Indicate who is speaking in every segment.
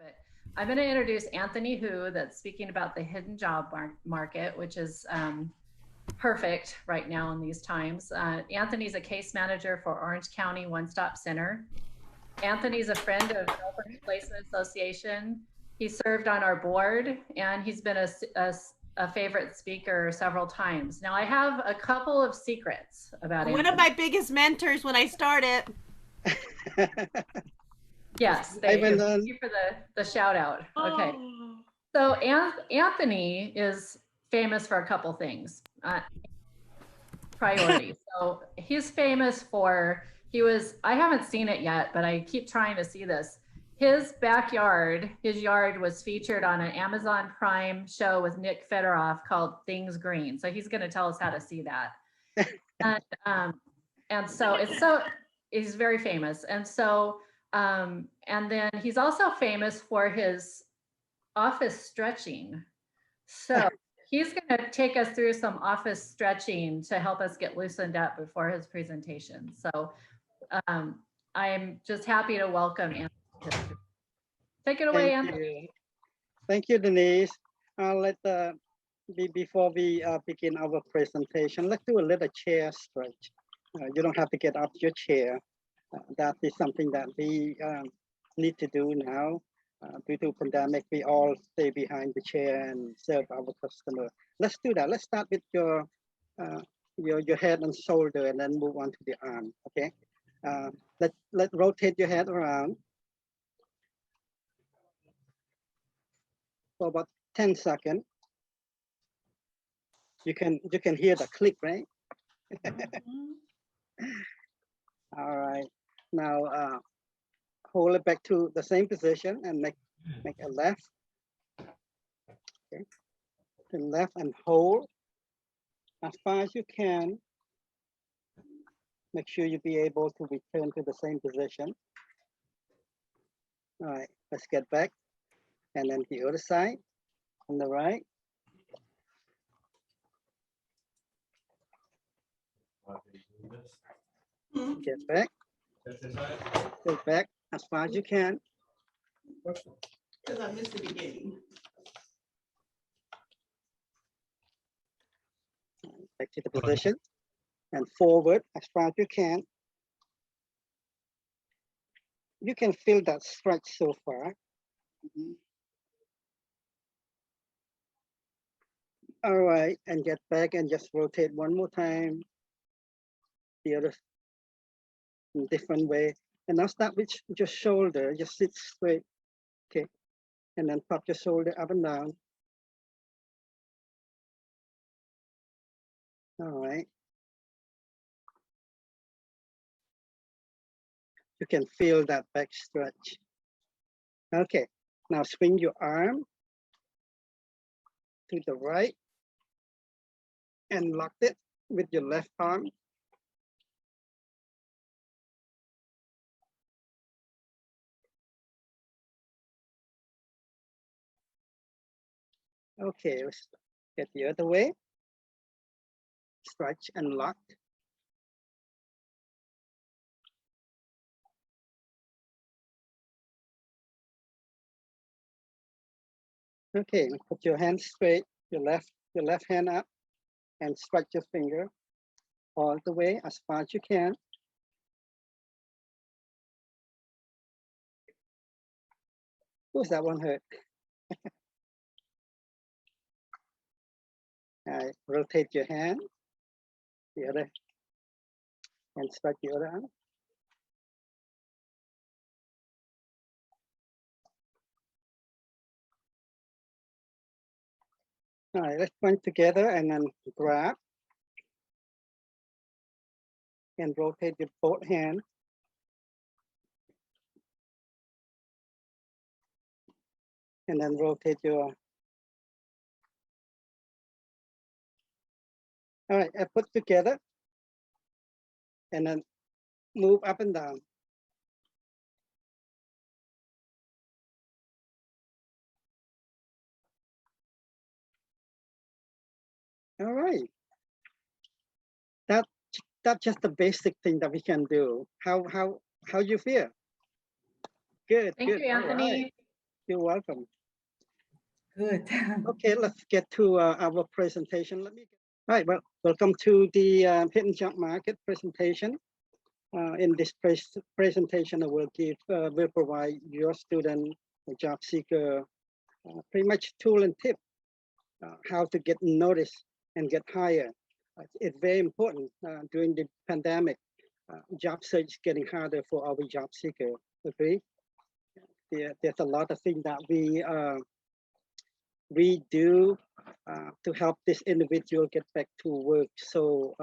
Speaker 1: But I'm going to introduce Anthony Hu, that's speaking about the hidden job market, which is perfect right now in these times. Anthony's a case manager for Orange County One Stop Center. Anthony's a friend of Melbourne Placement Association. He served on our board, and he's been a favorite speaker several times. Now, I have a couple of secrets about
Speaker 2: One
Speaker 1: Anthony.
Speaker 2: of my biggest mentors when I started.
Speaker 1: Yes, thank you for the shout out. Okay.
Speaker 2: Oh.
Speaker 1: So Anthony is famous for a couple things. Priorities. So he's famous for, I haven't seen it yet, but I keep trying to see this. His yard was featured on an Amazon Prime show with Nick Federoff called Things Green. So he's going to tell us how to see that. And so he's very famous. And so, and then he's also famous for his office stretching. So he's going to take us through some office stretching to help us get loosened up before his presentation. So I'm just happy to welcome Anthony. Take it away, Anthony.
Speaker 3: Thank you, Denise. Before we begin our presentation, let's do a little chair stretch. You don't have to get off your chair. That is something that we need to do now. Due to pandemic, we all stay behind the chair and serve our customer. Let's do that. Let's start with your head and shoulder, and then move on to the arm. Okay. Let's rotate your head around for about 10 seconds. You can hear the click, right? All right. Now hold it back to the same position and make a left. Okay. Then left and hold as far as you can. Make sure you be able to return to the same position. All right, let's get back. And then the other side on the right. Get back. Get back as far as you can.
Speaker 2: Because I missed the beginning.
Speaker 3: Back to the position and forward as far as you can. You can feel that stretch so far. All right, and get back and just rotate one more time. The other different way. And now start with your shoulder, just sit straight. Okay. And then pop your shoulder up and down. All right. You can feel that back stretch. Okay. Now swing your arm to the right and lock it with your left arm. Okay, let's get the other way. Stretch and lock. Okay, put your hand straight, your left hand up, and stretch your finger all the way as far as you can. Who's that one hurt? All right, rotate your hand, the other, and stretch the other arm. All right, let's point together and then grab and rotate your both hands. And then rotate your. All right, I put together and then move up and down. All right. That's just the basic thing that we can do. How you feel? Good.
Speaker 1: Thank you, Anthony.
Speaker 3: You're welcome.
Speaker 4: Good.
Speaker 3: Okay, let's get to our presentation. All right, well, welcome to the hidden job market presentation. In this presentation, I will provide your student, job seeker, pretty much tool and tip how to get noticed and get hired. It's very important during the pandemic. Job search is getting harder for our job seeker. Agree? There's a lot of things that we do to help this individual get back to work. So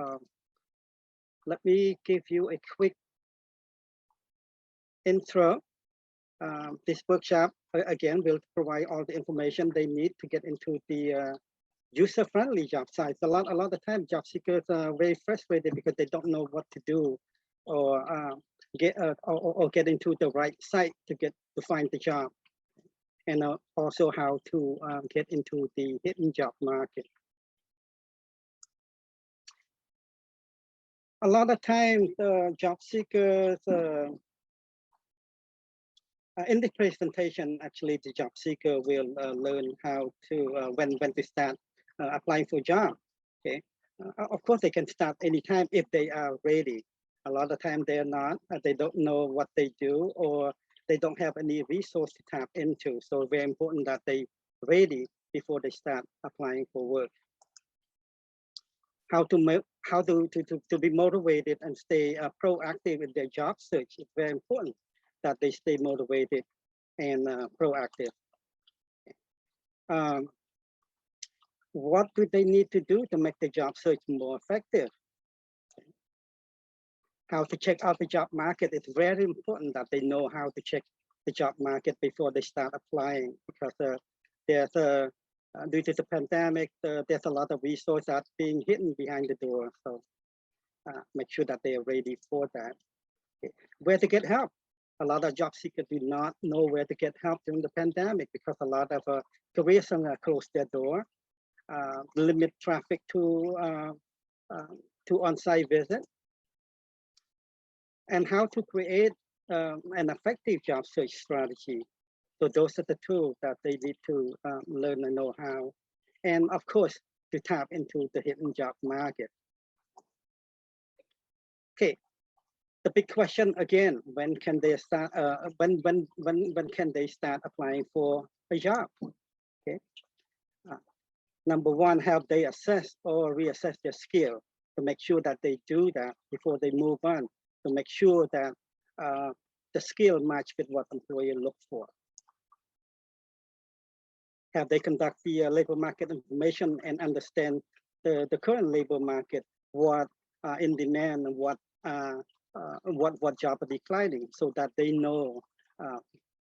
Speaker 3: let me give you a quick intro. This workshop, again, will provide all the information they need to get into the user-friendly job sites. A lot of time, job seekers are very frustrated because they don't know what to do or get into the right site to find the job, and also how to get into the hidden job market. A lot of times, job seekers in this presentation, actually, the job seeker will learn how to when to start applying for a job. Okay, of course they can start anytime if they are ready. A lot of time they're not. They don't know what they do, or they don't have any resource to tap into. So very important that they ready before they start applying for work. How to be motivated and stay proactive in their job search is very important. That they stay motivated and proactive. What do they need to do to make the job search more effective? How to check out the job market. It's very important that they know how to check the job market before they start applying, because there's due to the pandemic, there's a lot of resources that being hidden behind the door. So make sure that they are ready for that. Okay. Where to get help? A lot of job seekers do not know where to get help during the pandemic because a lot of career centers closed their door, limit traffic to on-site visit, and how to create an effective job search strategy. So those are the tools that they need to learn and know how, and of course to tap into the hidden job market. Okay. The big question again: when can they start? When can they start applying for a job? Okay. Number one, have they assessed or reassess their skill to make sure that they do that before they move on, to make sure that the skill match with what employer look for. Have they conduct the labor market information and understand the current labor market, what in demand and what job are declining, so that they know,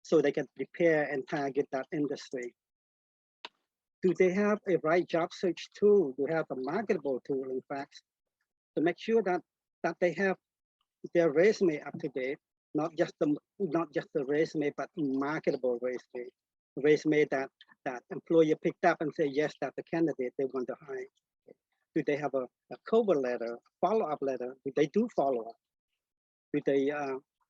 Speaker 3: so they can prepare and target that industry. Do they have a right job search tool? Do they have a marketable tool, in fact, to make sure that they have their resume up to date, not just the resume, but marketable resume that employer picked up and say yes, that's the candidate they want to hire. Do they have a cover letter, follow-up letter? Do they do follow-up? Do they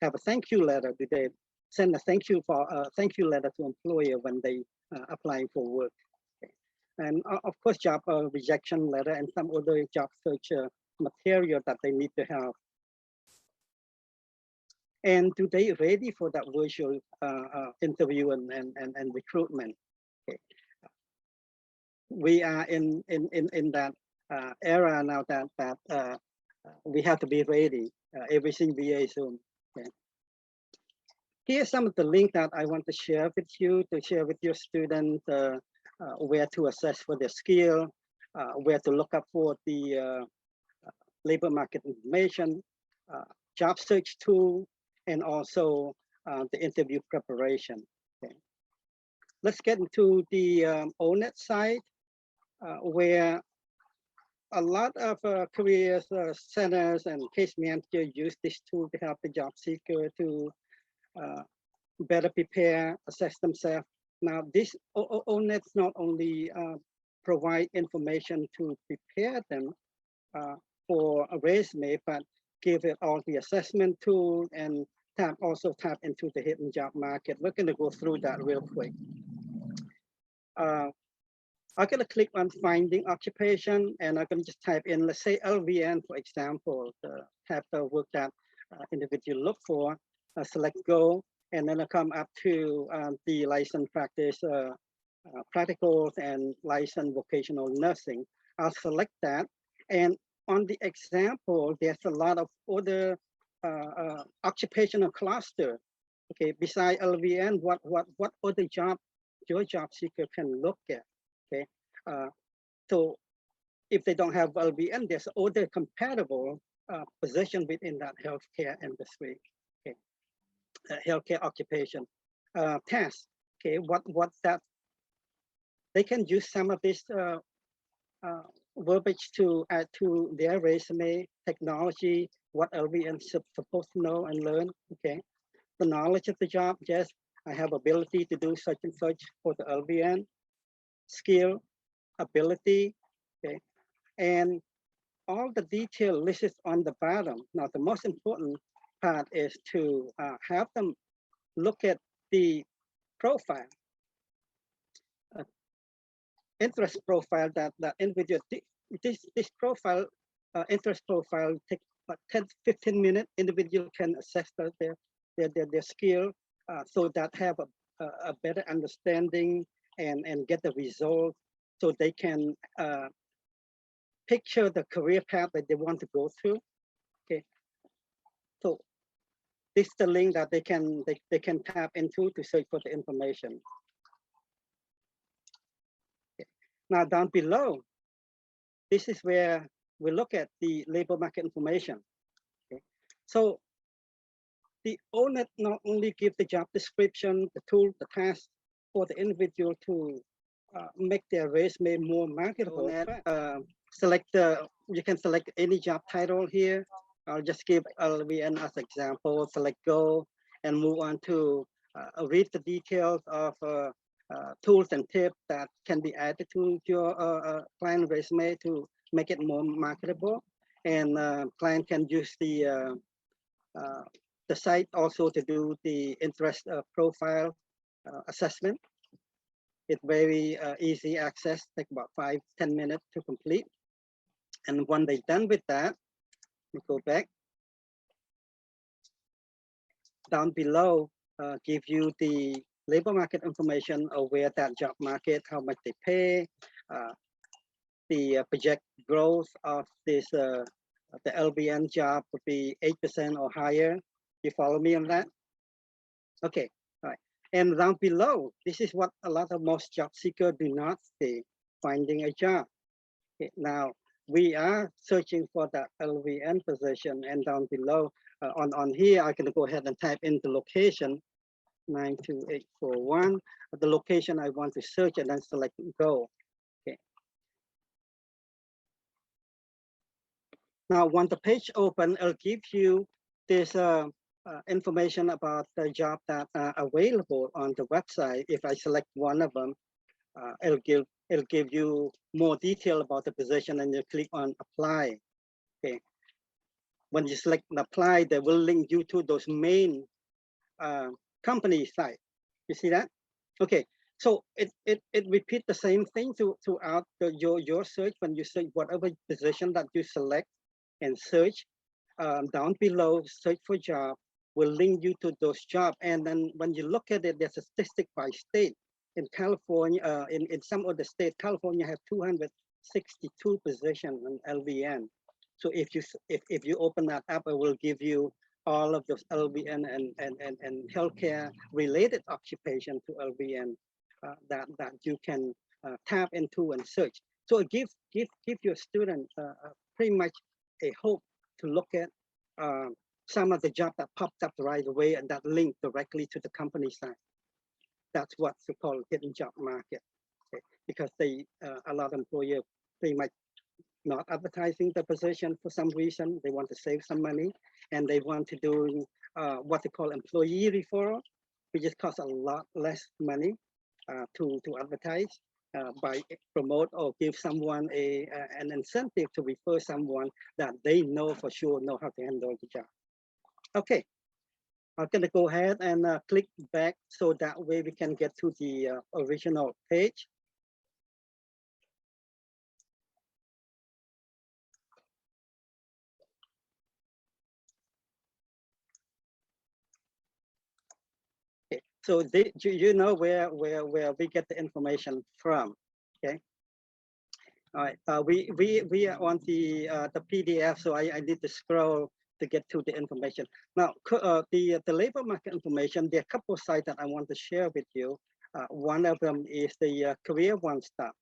Speaker 3: have a thank you letter? Do they send a thank you letter to employer when they applying for work? Okay. And of course, job rejection letter and some other job search material that they need to have. And do they ready for that virtual interview and recruitment? Okay. We are in that era now that we have to be ready. Everything via Zoom. Okay. Here's some of the link that I want to share with you, to share with your students where to assess for their skill, where to look up for the labor market information, job search tool, and also the interview preparation. Okay. Let's get into the ONET side, where a lot of career centers and case managers use this tool to help the job seeker to better prepare, assess themselves. Now, this ONET not only provide information to prepare them for a resume, but give it all the assessment tool and also tap into the hidden job market. We're going to go through that real quick. I'm going to click on finding occupation, and I'm going to just type in, let's say LVN, for example, the type of work that individual look for. Select go, and then I come up to the license practice, practicals and licensed vocational nursing. I'll select that, and on the example, there's a lot of other occupational cluster. Okay, beside LVN, what other job your job seeker can look at? Okay, so if they don't have LVN, there's other compatible position within that healthcare industry. Okay, healthcare occupation task. Okay, what that they can use some of this verbiage to add to their resume. Technology, what LVN is supposed to know and learn. Okay, the knowledge of the job. Yes, I have ability to do such and such for the LVN. Skill, ability, okay, and all the detail listed on the bottom. Now, the most important part is to have them look at the profile, interest profile that individual. This profile, interest profile, take about 10-15 minutes. Individual can assess their skill, so that have a better understanding and get the result, so they can picture the career path that they want to go through. Okay, so this is the link that they can tap into to search for the information. Okay. Now down below, this is where we look at the labor market information. Okay, so the owner not only give the job description, the tool, the task for the individual to make their resume more marketable. Select you can select any job title here. I'll just give LVN as example. Select go and move on to read the details of tools and tips that can be added to your client resume to make it more marketable. And client can use the site also to do the interest profile assessment. It's very easy access, take about 5-10 minutes to complete. And when they're done with that, we go back. Down below, give you the labor market information of where that job market, how much they pay, the project growth of this, the LVN job would be 8% or higher. You follow me on that? Okay, all right. And down below, this is what a lot of most job seekers do not see, finding a job. Okay, now, we are searching for that LVN position, and down below, on here, I can go ahead and type in the location, 92841, the location I want to search, and then select go. Okay. Now, when the page open, it'll give you this information about the job that are available on the website. If I select one of them, it'll give you more detail about the position, and you click on apply. Okay. When you select apply, they will link you to those main company site. You see that? Okay. So it repeats the same thing throughout your search. When you search whatever position that you select and search, down below, search for job will link you to those jobs. And then when you look at it, there's a statistic by state. In California, in some of the states, California have 262 positions in LVN. So if you open that up, it will give you all of those LVN and healthcare related occupation to LVN that you can tap into and search. So it give your student pretty much a hope to look at some of the jobs that popped up right away and that link directly to the company site. That's what's called hidden job market, okay? Because a lot of employers pretty much not advertising the position for some reason. They want to save some money, and they want to do what they call employee referral, which just costs a lot less money to advertise by promote or give someone an incentive to refer someone that they know for sure know how to handle the job. Okay, I'm gonna go ahead and click back so that way we can get to the original page. Okay, so you know where we get the information from. Okay. All right. We are on the PDF, so I need to scroll to get to the information. Now, the labor market information. There are a couple of sites that I want to share with you. One of them is the Career One Stop,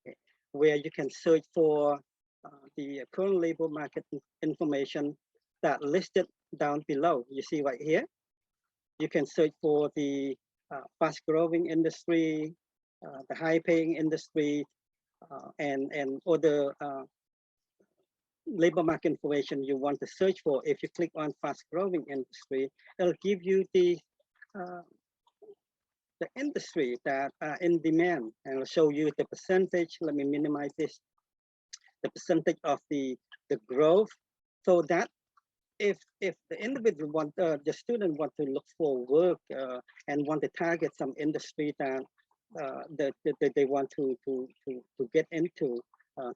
Speaker 3: okay, where you can search for the current labor market information that listed down below. You see right here. You can search for the fast-growing industry, the high-paying industry, and other labor market information you want to search for. If you click on fast-growing industry, it'll give you uh, the industry that are in demand, and it'll show you the percentage. Let me minimize this. The percentage of the growth, so that if the individual want the student want to look for work and want to target some industry that that they want to get into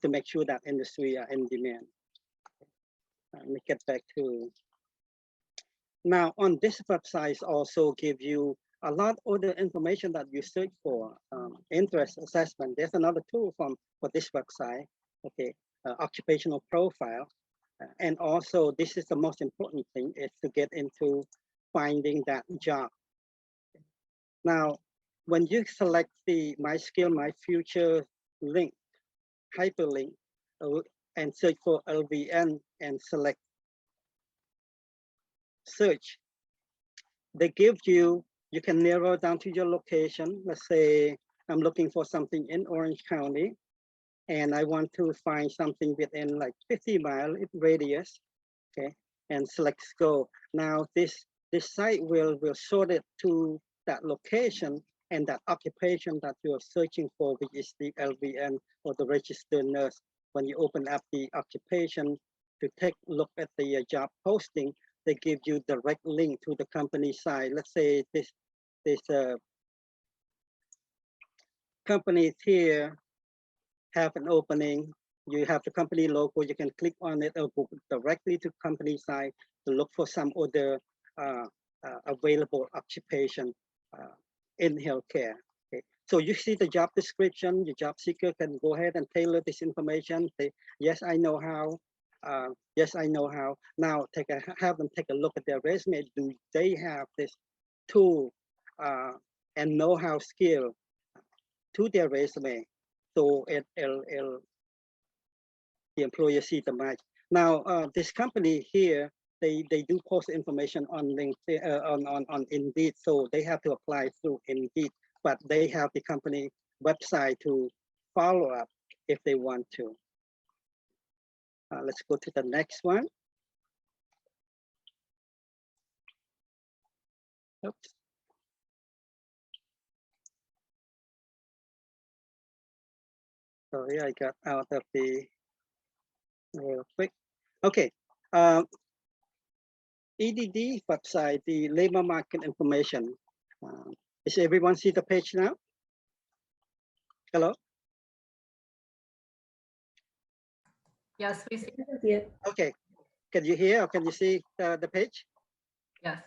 Speaker 3: to make sure that industry are in demand. Let me get back to now. On this website also give you a lot of the information that you search for. Interest assessment, there's another tool for this website. Okay, occupational profile. And also, this is the most important thing, is to get into finding that job. Now, when you select the My Skill, My Future link, hyperlink, and search for LVN and select search, they give you, you can narrow down to your location. Let's say I'm looking for something in Orange County, and I want to find something within like 50-mile radius, okay, and select go. Now this site will sort it to that location and that occupation that you're searching for, which is the LVN or the registered nurse. When you open up the occupation to take a look at the job posting, they give you direct link to the company site. Let's say this company here have an opening, you have the company logo, you can click on it or go directly to company site to look for some other available occupation in healthcare. Okay. So you see the job description, your job seeker can go ahead and tailor this information. Say, yes, I know how. Yes, I know how. Now have them take a look at their resume. Do they have this tool and know-how skill to their resume? So the employer see the match. Now, this company here, they do post information on LinkedIn, on Indeed, so they have to apply through Indeed, but they have the company website to follow up if they want to. Let's go to the next one. Oops. Sorry, I got out of the real quick. Okay. EDD website, the labor market information. Does everyone see the page now? Hello?
Speaker 1: Yes, we see.
Speaker 4: Yeah.
Speaker 3: Okay. Can you hear or can you see the page?
Speaker 1: Yes.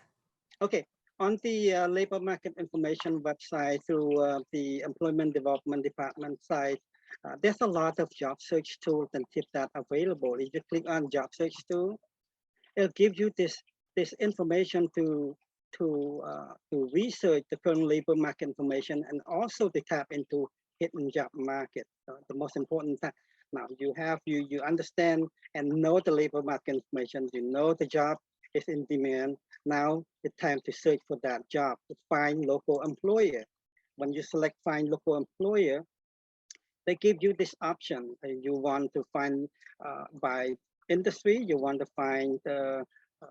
Speaker 3: Okay. On the labor market information website through the Employment Development Department site, there's a lot of job search tools and tips that are available. If you click on job search tool, it'll give you this information to research the current labor market information and also to tap into hidden job market. The most important thing. Now you understand and know the labor market information. You know the job is in demand. Now it's time to search for that job, to find local employer. When you select find local employer, they give you this option. You want to find by industry, you want to find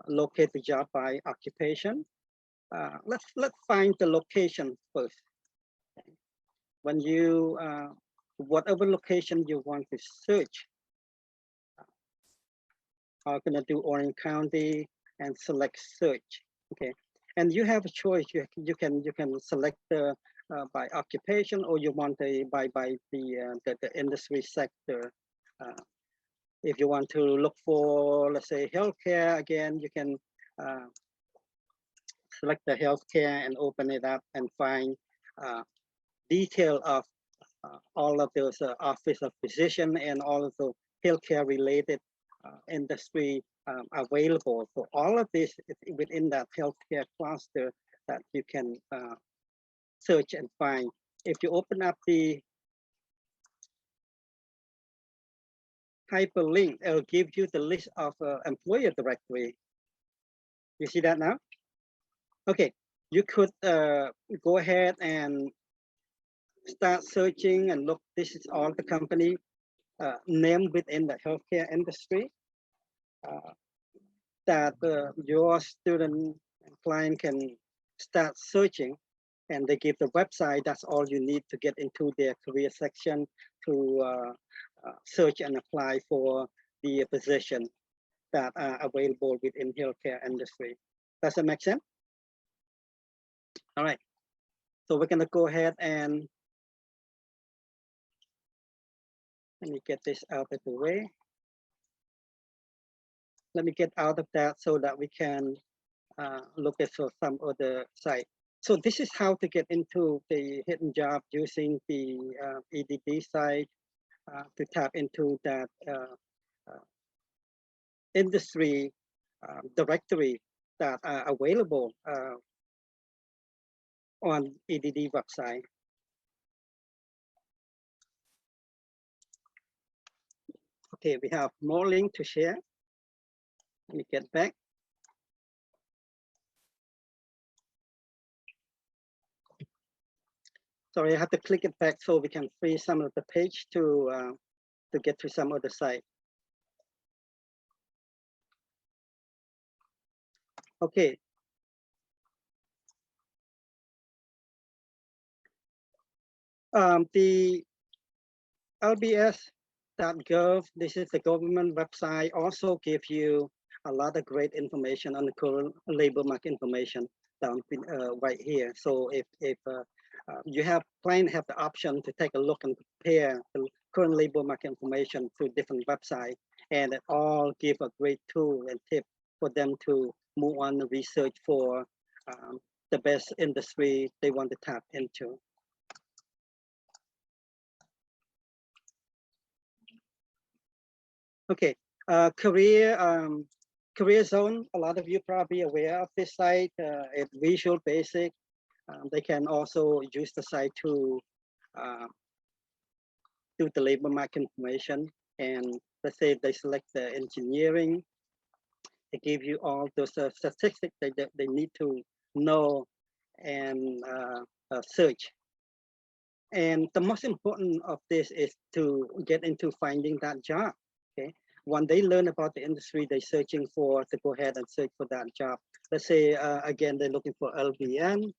Speaker 3: locate the job by occupation. Let's find the location first. When you whatever location you want to search, I'm gonna do Orange County and select search. Okay, And you have a choice. You can select by occupation, or you want by the industry sector. If you want to look for, let's say, healthcare, again, you can select the healthcare and open it up and find detail of all of those office of physician and all of the healthcare related industry available. So all of this is within that healthcare cluster that you can search and find. If you open up the hyperlink, it'll give you the list of employer directory. You see that now? Okay, you could go ahead and start searching and look. This is all the company name within the healthcare industry that your student and client can start searching, and they give the website. That's all you need to get into their career section to search and apply for the position that are available within healthcare industry. Does that make sense? All right. So we're going to go ahead and let me get this out of the way. Let me get out of that so that we can look at some other site. So this is how to get into the hidden job using the EDD site to tap into that industry directory that are available on EDD website. Okay, we have more link to share. Let me get back. Sorry, I have to click it back so we can free some of the page to get to some other site. Okay. The lbs.gov, this is the government website, also give you a lot of great information on the current labor market information down right here. So if you have the option to take a look and compare the current labor market information through different websites, and it all give a great tool and tip for them to move on and research for the best industry they want to tap into. Okay, career zone. A lot of you probably aware of this site. It's Visual Basic. They can also use the site to do the labor market information. And let's say they select the engineering. They give you all those statistics that they need to know and search. And the most important of this is to get into finding that job. Okay, when they learn about the industry they're searching for, to go ahead and search for that job. Let's say again they're looking for LVN,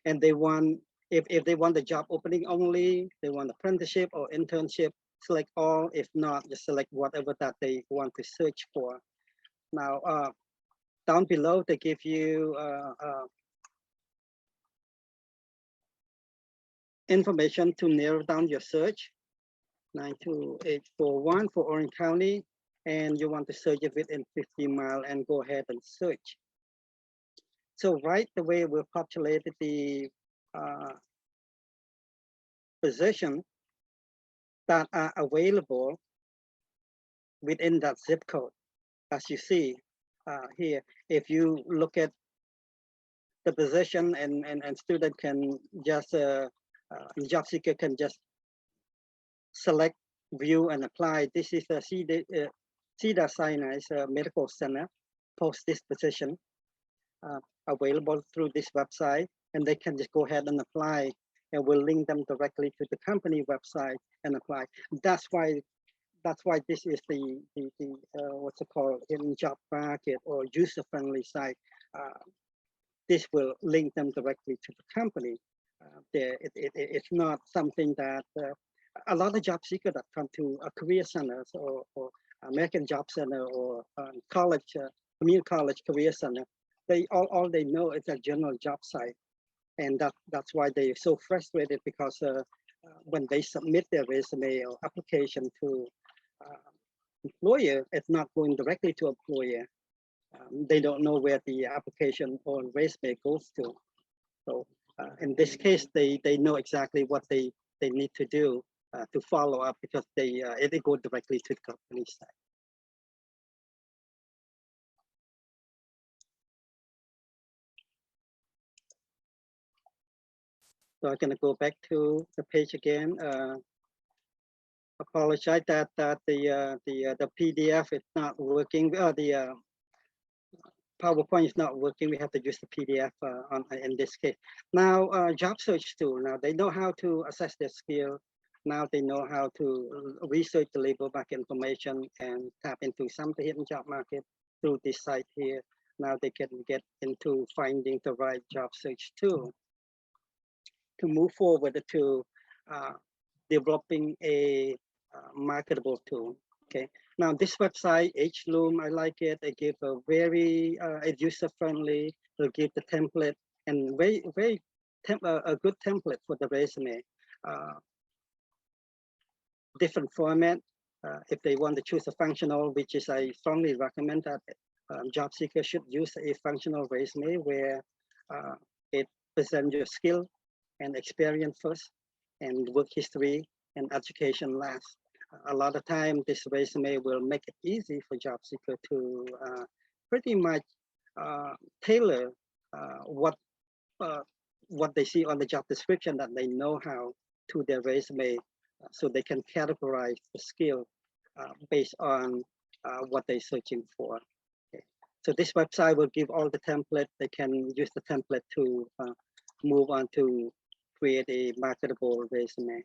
Speaker 3: and they want, if they want the job opening only, they want apprenticeship or internship, select all. If not, just select whatever that they want to search for. Now down below they give you information to narrow down your search. 92841 for Orange County, and you want to search it within 50 miles and go ahead and search. So right away we've populated the position that are available within that zip code. As you see here, if you look at the position and student can just, job seeker can just select, view, and apply. This is a Cedars-Sinai Medical Center post this position available through this website, and they can just go ahead and apply, and we'll link them directly to the company website and apply. That's why this is the what's it called, hidden job market or user-friendly site. This will link them directly to the company. It's not something that a lot of job seekers that come to a career centers or American Job Center or college, community college career center, all they know is a general job site, and that's why they're so frustrated because when they submit their resume or application to employer, it's not going directly to employer. They don't know where the application or resume goes to. So in this case, they know exactly what they need to do to follow up because they go directly to the company site. So I'm going to go back to the page again. Apologize that the PDF is not working. The PowerPoint is not working. We have to use the PDF in this case. Now, job search tool. Now they know how to assess their skill. Now they know how to research the labor market information and tap into some of the hidden job market through this site here. Now they can get into finding the right job search tool to move forward to developing a marketable tool. Okay. Now this website, HLoom, I like it. They give a very user-friendly. They'll give the template and very a good template for the resume. Different format. If they want to choose a functional, which is I strongly recommend that job seekers should use a functional resume where it presents your skill and experience first, and work history and education last. A lot of time, this resume will make it easy for job seeker to pretty much tailor what they see on the job description that they know how to their resume, so they can categorize the skill based on what they're searching for. Okay. So this website will give all the template. They can use the template to move on to create a marketable resume.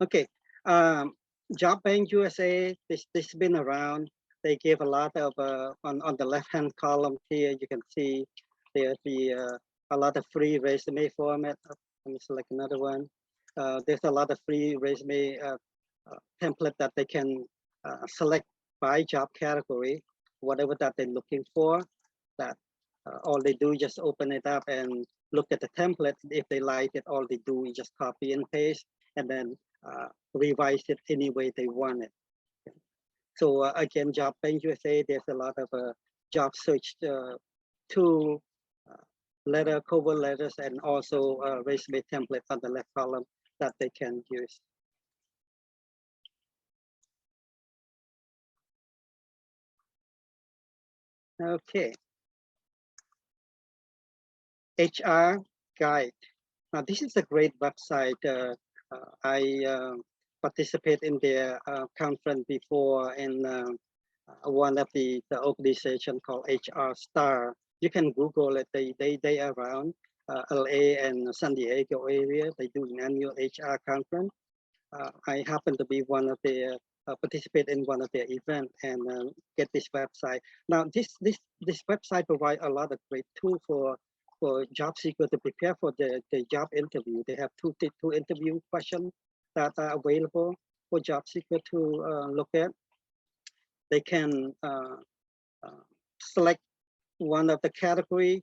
Speaker 3: Okay, Job Bank USA, this has been around. They give a lot of, on the left-hand column here, you can see there's a lot of free resume format. Let me select another one. There's a lot of free resume template that they can select by job category, whatever that they're looking for. That all they do is just open it up and look at the template. If they like it, all they do is just copy and paste, and then revise it any way they want it. So again, Job Bank USA, there's a lot of job search tool, cover letters, and also resume template on the left column that they can use. Okay. HR Guide. Now, this is a great website. I participate in their conference before in one of the organization called HR Star. You can Google it. They are around LA and San Diego area. They do an annual HR conference. I happen to be one of the participate in one of their events and get this website. Now, this website provides a lot of great tools for job seekers to prepare for the job interview. They have two interview questions that are available for job seekers to look at. They can select one of the category,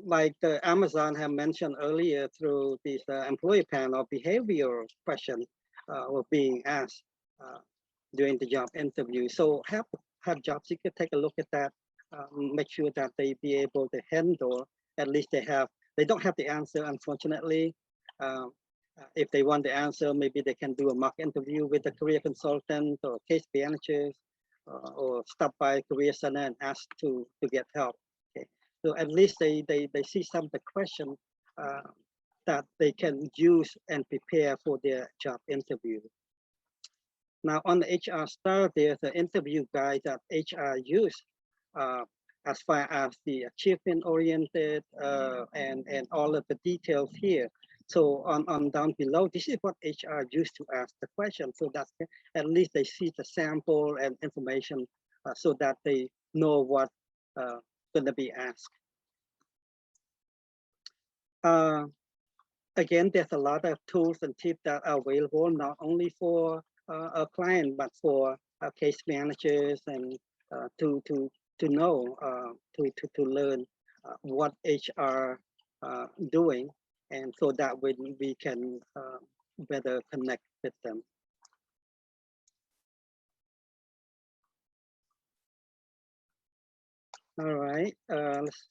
Speaker 3: like the Amazon have mentioned earlier through this employee panel, behavioral question were being asked during the job interview. So have job seekers take a look at that, make sure that they be able to handle, at least they don't have the answer, unfortunately. If they want the answer, maybe they can do a mock interview with a career consultant or case managers, or stop by career center and ask to get help. Okay, so at least they see some of the questions that they can use and prepare for their job interview. Now on the HR Star, there's an interview guide that HR use as far as the achievement oriented and all of the details here. So on down below, this is what HR used to ask the question. So that at least they see the sample and information so that they know what going to be asked. Again, there's a lot of tools and tips that are available, not only for a client, but for case managers and to know to learn what HR doing, and so that we can better connect with them. All right, let's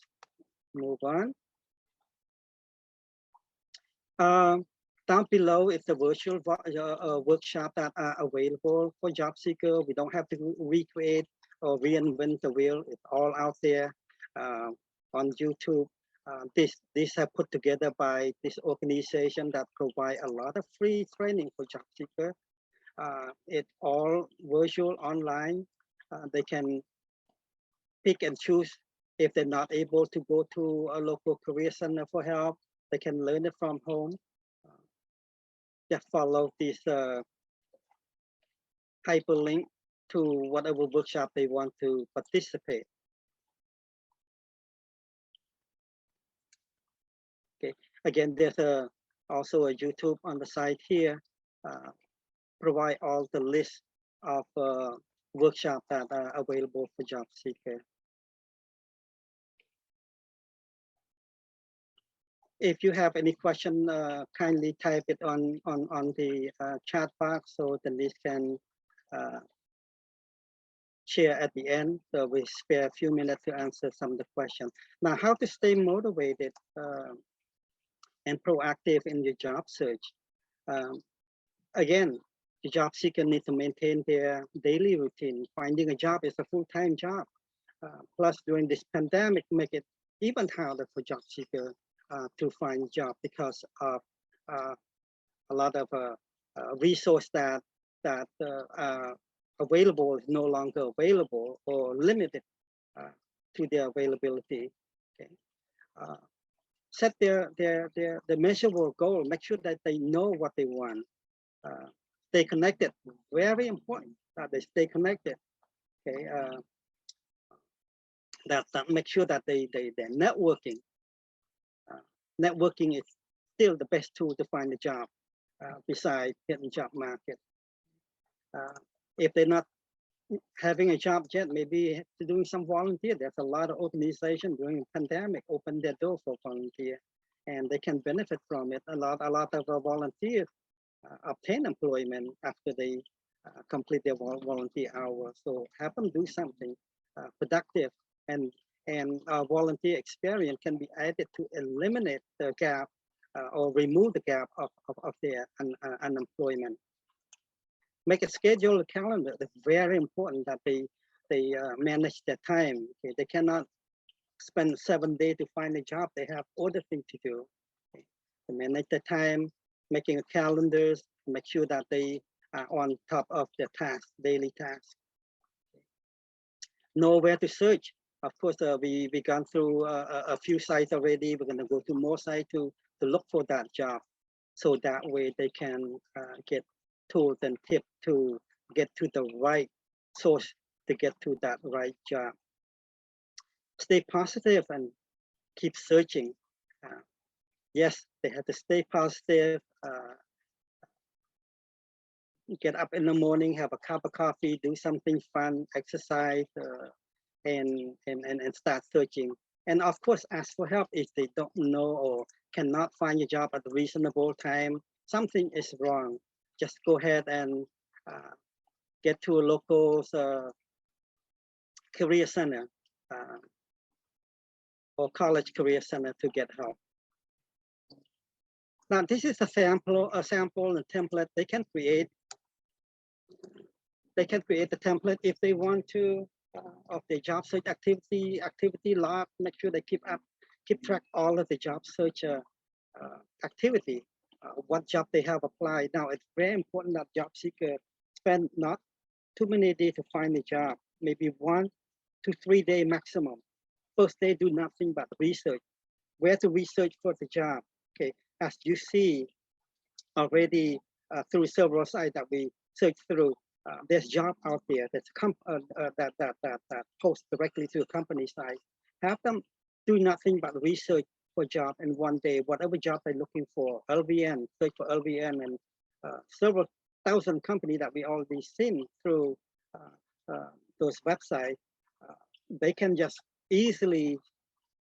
Speaker 3: move on. Down below is the virtual workshop that are available for job seeker. We don't have to recreate or reinvent the wheel. It's all out there on YouTube. These are put together by this organization that provide a lot of free training for job seeker. It's all virtual online. They can pick and choose. If they're not able to go to a local career center for help, they can learn it from home. Just follow this hyperlink to whatever workshop they want to participate. Okay, again, there's also a YouTube on the side here, provide all the list of workshops that are available for job seeker. If you have any question, kindly type it on the chat box so Denise can share at the end. So we spare a few minutes to answer some of the questions. Now, how to stay motivated and proactive in your job search. Again, the job seeker needs to maintain their daily routine. Finding a job is a full-time job. Plus, during this pandemic, make it even harder for job seeker to find a job because of a lot of resource that are available is no longer available or limited to their availability. Okay. Set their measurable goal. Make sure that they know what they want. Stay connected. Very important that they stay connected. Okay. That make sure that they're networking. Networking is still the best tool to find a job besides getting job market. If they're not having a job yet, maybe doing some volunteer. There's a lot of organizations during the pandemic open their door for volunteer, and they can benefit from it. A lot of volunteers obtain employment after they complete their volunteer hours. So have them do something productive, and volunteer experience can be added to eliminate the gap or remove the gap of their unemployment. Make a schedule calendar. It's very important that they manage their time. Okay? They cannot spend 7 days to find a job. They have other things to do. Okay? To manage the time, making a calendars, make sure that they are on top of their tasks, daily tasks. Know where to search. Of course, we gone through a few sites already. We're going to go to more sites to look for that job. So that way they can get tools and tips to get to the right source to get to that right job. Stay positive and keep searching. Yes, they have to stay positive. Get up in the morning, have a cup of coffee, do something fun, exercise, and start searching. And of course, ask for help if they don't know or cannot find a job at a reasonable time. Something is wrong. Just go ahead and get to a local career center or college career center to get help. Now, this is a sample and template they can create. They can create the template if they want to of the job search activity log. Make sure they keep track all of the job search activity. What job they have applied. Now, it's very important that job seeker spend not too many days to find a job, maybe 1 to 3 days maximum. First day, do nothing but research. Where to research for the job? Okay, as you see already through several sites that we search through, there's job out there that's that post directly to a company site. Have them do nothing but research for job in 1 day, whatever job they're looking for, LVN, search for LVN and several 1,000 companies that we already seen through those websites, they can just easily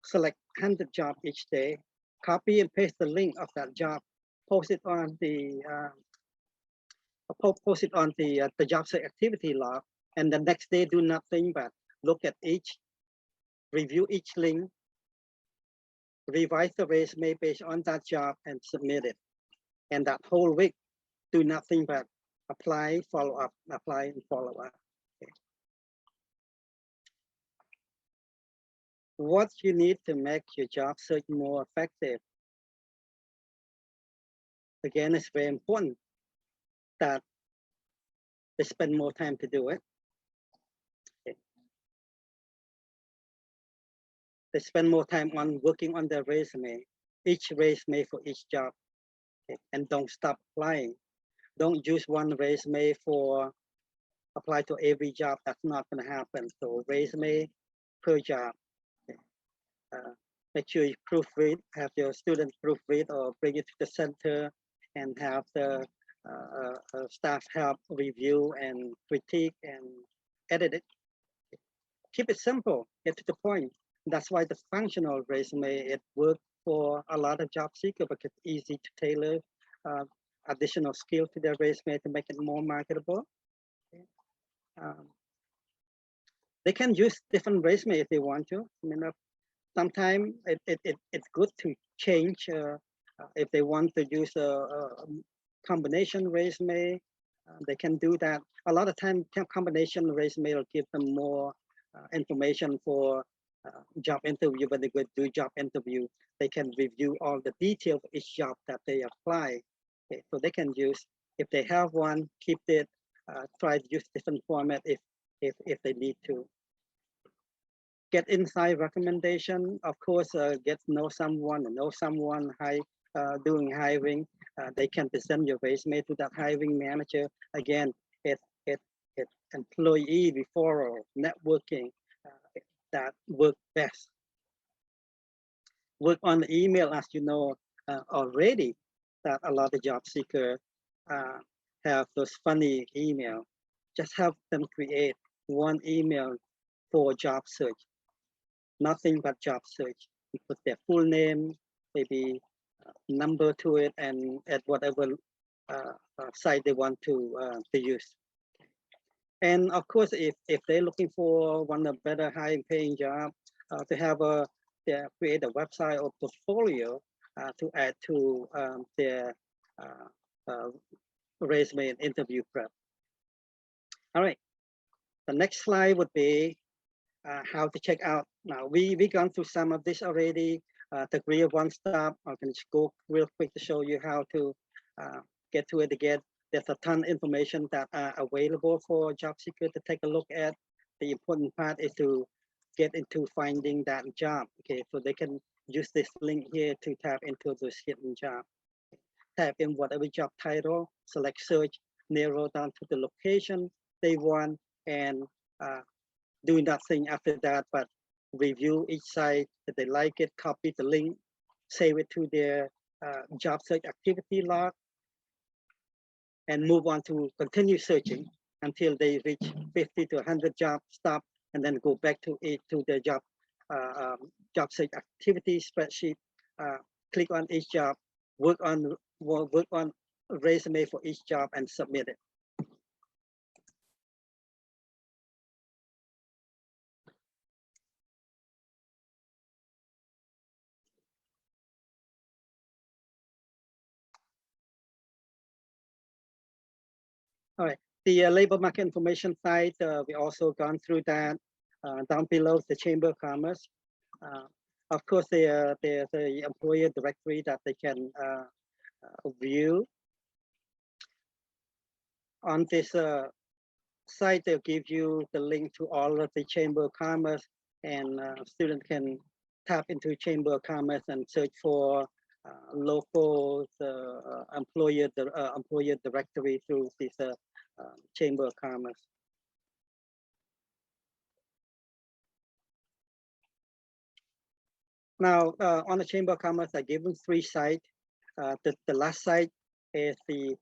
Speaker 3: select 100 jobs each day, copy and paste the link of that job, post it on the the job site activity log, and the next day do nothing but look at review each link, revise the resume based on that job, and submit it. And that whole week, do nothing but apply, follow up, apply, and follow up. Okay. What you need to make your job search more effective? Again, it's very important that they spend more time to do it. Okay. They spend more time on working on their resume, each resume for each job. Okay. And don't stop applying. Don't use one resume for apply to every job. That's not going to happen. So resume per job. Okay. Make sure you proofread, have your student proofread or bring it to the center and have the staff help review and critique and edit it. Keep it simple, get to the point. That's why the functional resume, it works for a lot of job seekers because it's easy to tailor additional skill to their resume to make it more marketable. Okay. They can use different resume if they want to. I mean, sometimes it's good to change if they want to use a combination resume. They can do that. A lot of time, combination resume will give them more information for job interview. When they go do job interview, they can review all the details of each job that they apply. Okay, so they can use, if they have one, keep it. Try to use different format if they need to. Get inside recommendation, of course, get to know someone doing hiring. They can present your resume to that hiring manager. Again, it's employee referral, networking that work best. Work on the email, as you know already, that a lot of job seekers have those funny email. Just have them create one email for job search. Nothing but job search. You put their full name, maybe number to it, and at whatever site they want to use. And of course, if they're looking for one of better high paying job, to have create a website or portfolio to add to their resume and interview prep. All right, the next slide would be how to check out. Now we gone through some of this already. The career one stop. I can just go real quick to show you how to get to it again. There's a ton of information that are available for job seekers to take a look at. The important part is to get into finding that job. Okay, so they can use this link here to tap into those hidden jobs. Type in whatever job title, select search, narrow down to the location they want, and do nothing after that, but review each site. If they like it, copy the link, save it to their job search activity log, and move on to continue searching until they reach 50 to 100 jobs, stop, and then go back to the job search activity spreadsheet. Click on each job, work on resume for each job, and submit it. All right, the labor market information site, we also gone through that. Down below the Chamber of Commerce. Of course, there's the employer directory that they can view. On this site, they'll give you the link to all of the Chamber of Commerce, and students can tap into Chamber of Commerce and search for local employer directory through this Chamber of Commerce. Now, on the Chamber of Commerce, I gave them 3 sites. The last site is the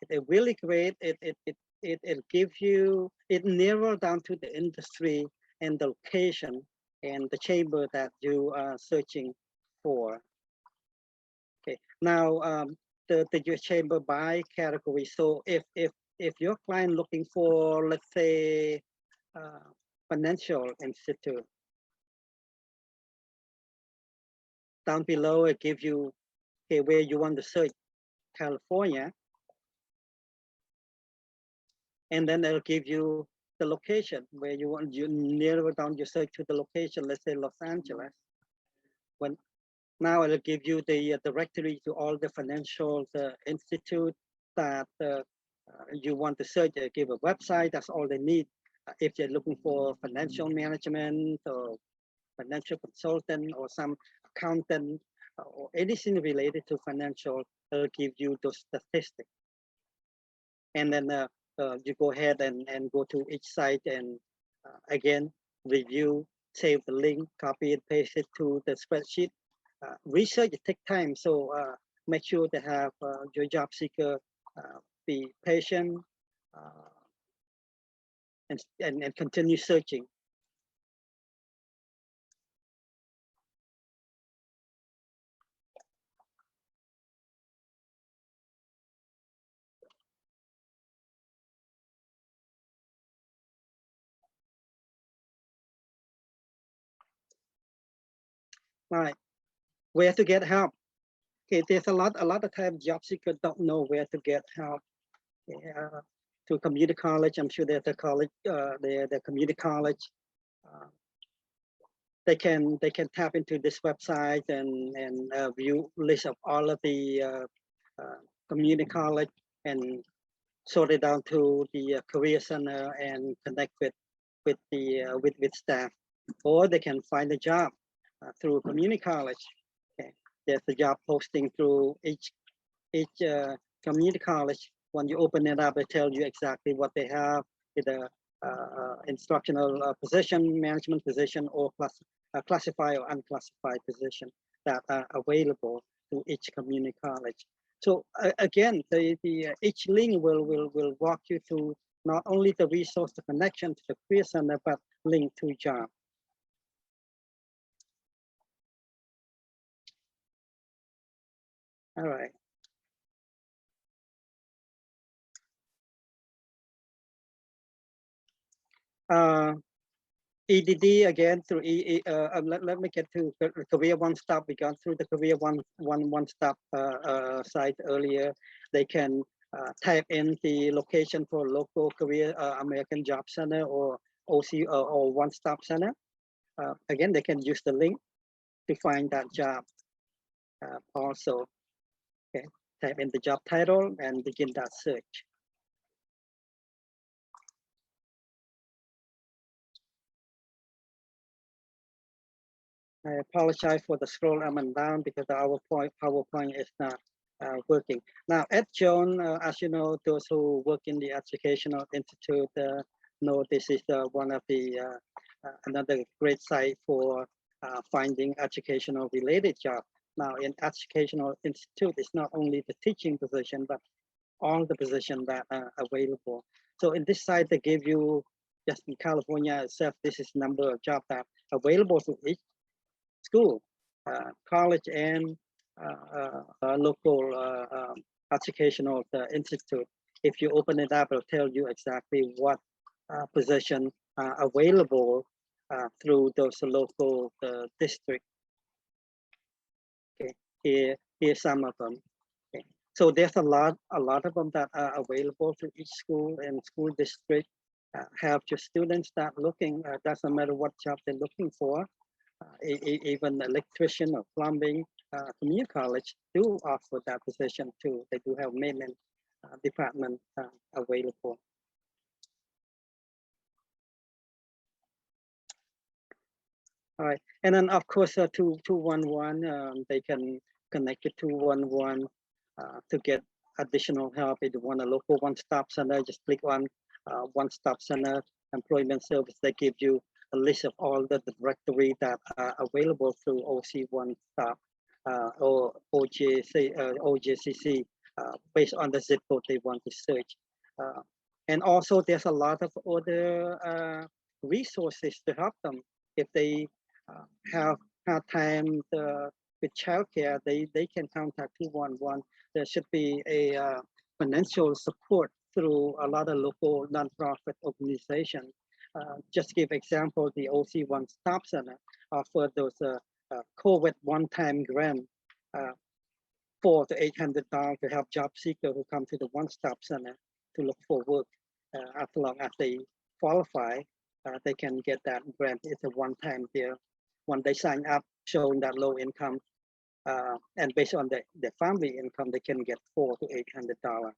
Speaker 3: It really great. It gives you, it narrow down to the industry and the location and the chamber that you are searching for. Okay, now your chamber by category. So if your client looking for, let's say, financial institute, down below it gives you, okay, where you want to search California, and then it'll give you the location where you want, you narrow down your search to the location, let's say Los Angeles. When now it'll give you the directory to all the financial institute that you want to search. It'll give a website, that's all they need. If you're looking for financial management or financial consultant or some accountant or anything related to financial, it'll give you those statistics. And then you go ahead and go to each site and again, review, save the link, copy and paste it to the spreadsheet. Research, it takes time. So make sure to have your job seeker be patient and continue searching. All right, where to get help? Okay, there's a lot of times job seekers don't know where to get help. To community college, I'm sure there's a college, the community college. They can tap into this website and view list of all of the community college and sort it down to the career center and connect with staff, or they can find a job through community college. Okay. There's a job posting through each community college. When you open it up, it tells you exactly what they have, either instructional position, management position, or classified or unclassified position that are available to each community college. So again, each link will walk you through not only the resource, the connection to the career center, but link to job. All right. EDD again through let me get to career one stop. We got through the career one stop site earlier. They can type in the location for local career American Job Center or OC or one stop center. Again, they can use the link to find that job. Also, okay, type in the job title and begin that search. I apologize for the scroll up and down because our PowerPoint is not working. Now, Ed Jones, as you know, those who work in the Educational Institute know this is one of the another great site for finding educational related jobs. Now, in Educational Institute, it's not only the teaching position, but all the positions that are available. So in this site, they give you, just in California itself, this is number of jobs that are available to each school, college, and local educational institute. If you open it up, it'll tell you exactly what position are available through those local districts. Okay, here's some of them. Okay. So there's a lot of them that are available to each school and school district. Have your students that looking, doesn't matter what job they're looking for. Even electrician or plumbing, community college do offer that position too. They do have maintenance department available. All right, and then of course 211, they can connect it to 211 to get additional help. If you want a local one-stop center, just click on one-stop center employment service. They give you a list of all the directory that are available through OC One Stop or OJCC based on the zip code they want to search. And also there's a lot of other resources to help them. If they have hard time with childcare, they can contact 211. There should be a financial support through a lot of local nonprofit organizations. Just give example, the OC One Stop Center offer those COVID one-time grant, $400 to $800 to help job seekers who come to the One Stop Center to look for work. As long as they qualify, they can get that grant. It's a one-time deal. When they sign up, showing that low income, and based on their family income, they can get $400 to $800,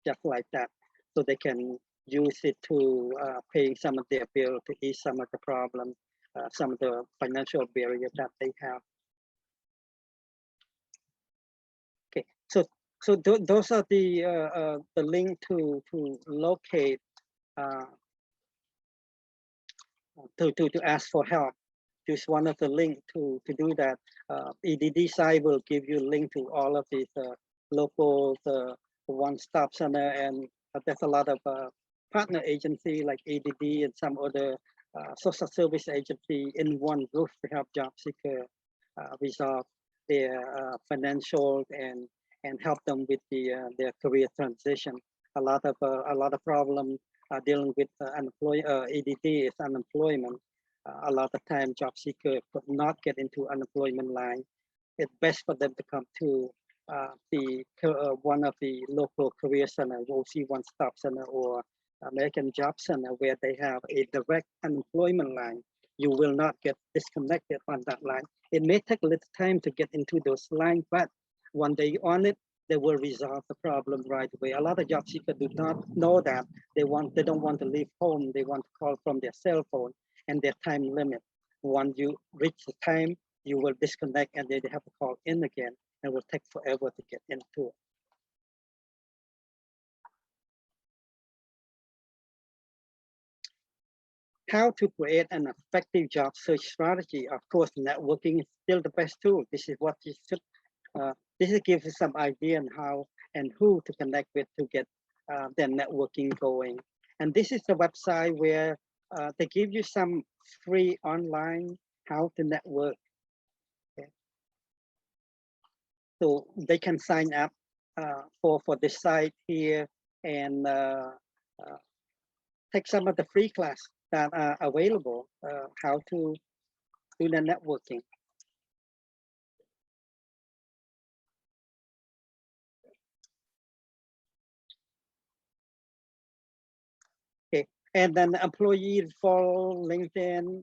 Speaker 3: just like that. So they can use it to pay some of their bill, to ease some of the problem, some of the financial barriers that they have. Okay, so those are the link to locate, to ask for help. Use one of the link to do that. EDD site will give you a link to all of these local one-stop center, and there's a lot of partner agency like EDD and some other social service agency in one group to help job seeker resolve their financial and help them with their career transition. A lot of problem dealing with EDD is unemployment. A lot of time job seeker could not get into unemployment line. It's best for them to come to one of the local career center, OC One Stop Center or American Job Center, where they have a direct unemployment line. You will not get disconnected on that line. It may take a little time to get into those lines, but when they on it, they will resolve the problem right away. A lot of job seekers do not know that. They don't want to leave home. They want to call from their cell phone and their time limit. Once you reach the time, you will disconnect and they have to call in again, and it will take forever to get into it. How to create an effective job search strategy. Of course, networking is still the best tool. This is what you should, this gives you some idea on how and who to connect with to get their networking going. And this is the website where they give you some free online how to network. Okay. So they can sign up for this site here and take some of the free class that are available, how to do the networking. Okay, and then employee follow LinkedIn.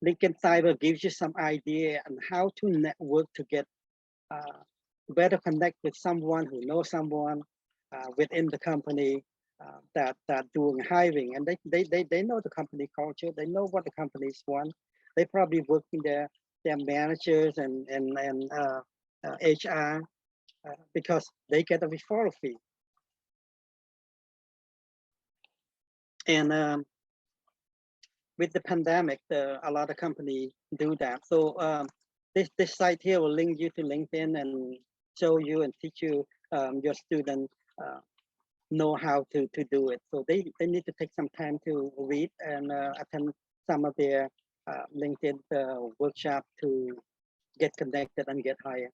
Speaker 3: LinkedIn Cyber gives you some idea on how to network to get better connect with someone who knows someone within the company that doing hiring, and they know the company culture. They know what the companies want. They probably working their managers and HR because they get a referral fee. And with the pandemic, a lot of companies do that. So this site here will link you to LinkedIn and show you and teach you your student know how to do it. So they need to take some time to read and attend some of their LinkedIn workshop to get connected and get hired.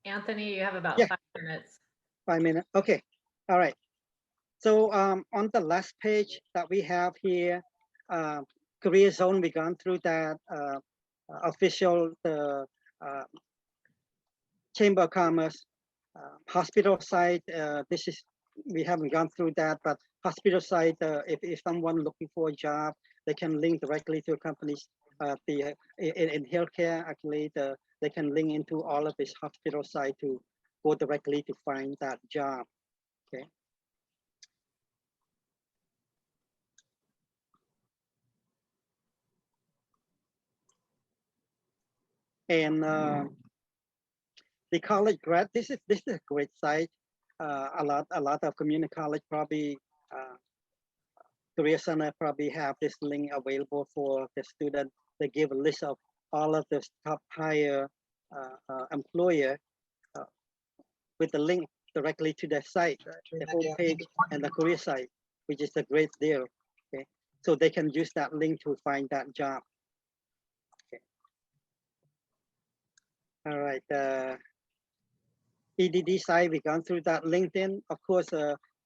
Speaker 1: Anthony, you have about 5 minutes.
Speaker 3: 5 minutes. Okay. All right. So on the last page that we have here, career zone, we gone through that. Official Chamber of Commerce, hospital site. This is, we haven't gone through that, but hospital site, if someone looking for a job, they can link directly to companies. In healthcare, actually, they can link into all of this hospital site to go directly to find that job. Okay. And the college grad, this is a great site. A lot of community college probably Career Center probably have this link available for the student. They give a list of all of the top hire employer with the link directly to their site, the homepage and the career site, which is a great deal. Okay, so they can use that link to find that job. Okay. All right. EDD site, we gone through that. LinkedIn, of course,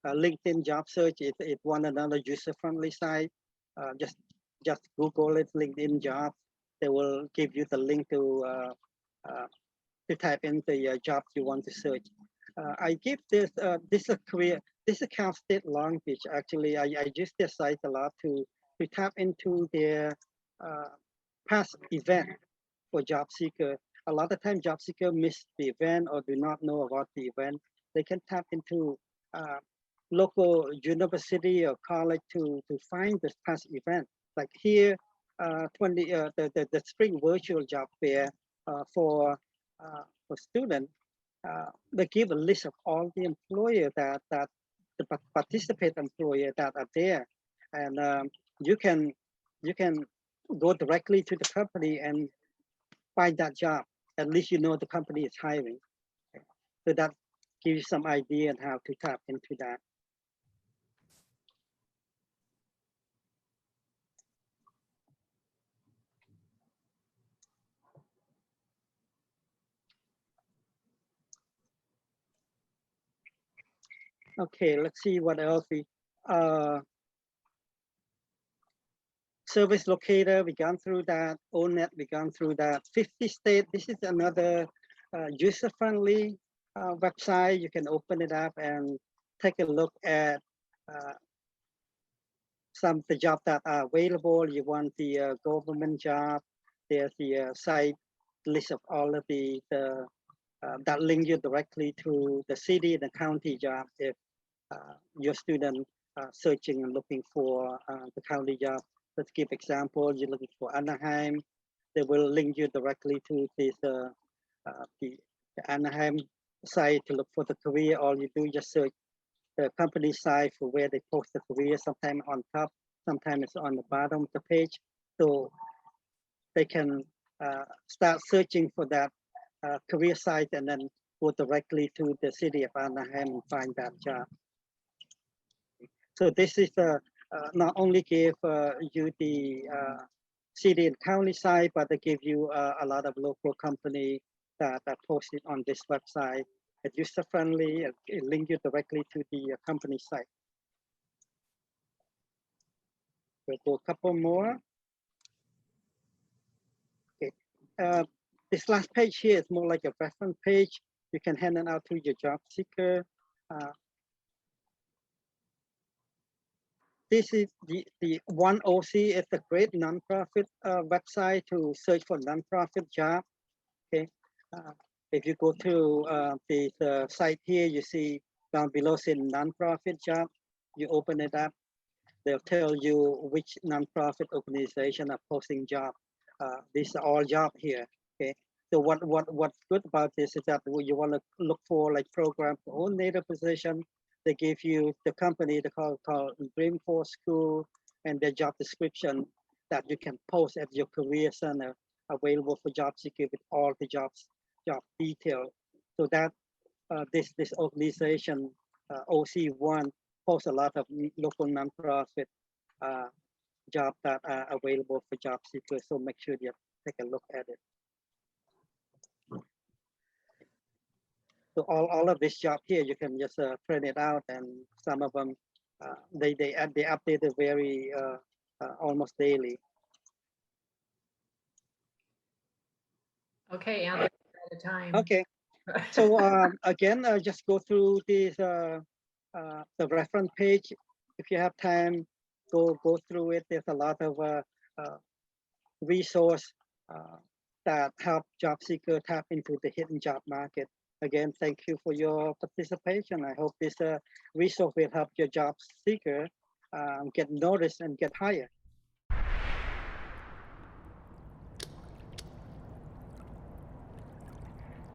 Speaker 3: LinkedIn job search is one another user-friendly site. Just Google it, LinkedIn jobs. They will give you the link to type in the jobs you want to search. I give this this account State Long Beach. Actually, I use this site a lot to tap into their past event for job seeker. A lot of times job seeker miss the event or do not know about the event. They can tap into local university or college to find this past event. Like here, the spring virtual job fair for students. They give a list of all the employer that the participate employer that are there, and you can go directly to the company and find that job. At least you know the company is hiring. So that gives you some idea on how to tap into that. Okay, let's see what else we service locator, we gone through that. ONET, we gone through that. 50 state, this is another user-friendly website. You can open it up and take a look at some of the jobs that are available. You want the government job, there's the site list of all of the that link you directly to the city and the county job if your student searching and looking for the county job. Let's give example, you're looking for Anaheim, they will link you directly to this the Anaheim site to look for the career. All you do just search the company site for where they post the career, sometimes on top, sometimes it's on the bottom of the page. So they can start searching for that career site and then go directly to the city of Anaheim and find that job. So this is not only give you the city and county site, but they give you a lot of local company that are posted on this website. It's user-friendly, it link you directly to the company site. We'll go a couple more. Okay. This last page here is more like a reference page. You can hand it out to your job seeker. This is the One OC. It's a great nonprofit website to search for nonprofit job. Okay, if you go to this site here, you see down below say nonprofit job. You open it up, they'll tell you which nonprofit organization are posting job. These are all job here. Okay, so what's good about this is that you want to look for like program coordinator position. They give you the company they call Dreamforce School and their job description that you can post at your career center available for job seeker with all the job detail. So that this organization OC1 posts a lot of local nonprofit jobs that are available for job seekers. So make sure you take a look at it. So all of this job here, you can just print it out, and some of them they update it very almost daily.
Speaker 1: Okay, Anthony, at a time.
Speaker 3: Okay, so again, just go through this the reference page. If you have time, go through it. There's a lot of resource that help job seeker tap into the hidden job market. Again, thank you for your participation. I hope this resource will help your job seeker get noticed and get hired.